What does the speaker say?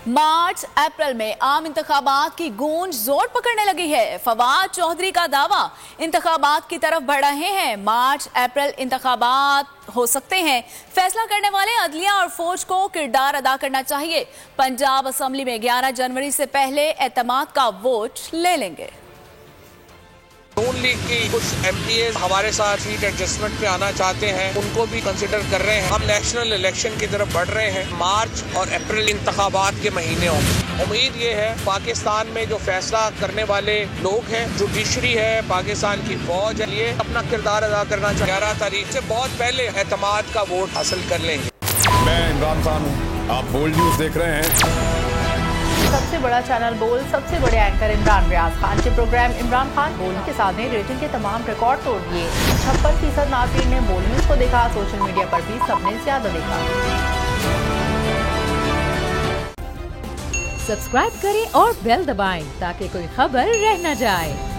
मार्च अप्रैल में आम इंतखाबात की गूंज जोर पकड़ने लगी है। फवाद चौधरी का दावा, इंतखाबात की तरफ बढ़ रहे हैं। मार्च अप्रैल इंतखाबात हो सकते हैं। फैसला करने वाले अदलिया और फौज को किरदार अदा करना चाहिए। पंजाब असेंबली में 11 जनवरी से पहले एतमाद का वोट ले लेंगे। नून लीग की कुछ एमपीएस हमारे साथ सीट एडजस्टमेंट पे आना चाहते हैं, उनको भी कंसिडर कर रहे हैं। हम नेशनल इलेक्शन की तरफ बढ़ रहे हैं। मार्च और अप्रैल इंतखाबात के महीने होंगे। उम्मीद ये है पाकिस्तान में जो फैसला करने वाले लोग हैं, जुडिशरी है, पाकिस्तान की फौज है, ये अपना किरदार अदा करना चाहिए। 11 तारीख से बहुत पहले एतमाद का वोट हासिल कर लेंगे। मैं इमरान खान हूँ, आप बोल्ड न्यूज देख रहे हैं। सबसे बड़ा चैनल बोल, सबसे बड़े एंकर इमरान रियाज खान के प्रोग्राम इमरान खान बोल के साथ ने रेटिंग के तमाम रिकॉर्ड तोड़ दिए। 56% नाज़रीन ने बोल न्यूज को देखा। सोशल मीडिया पर भी सबने ज्यादा देखा। सब्सक्राइब करें और बेल दबाएं ताकि कोई खबर रह न जाए।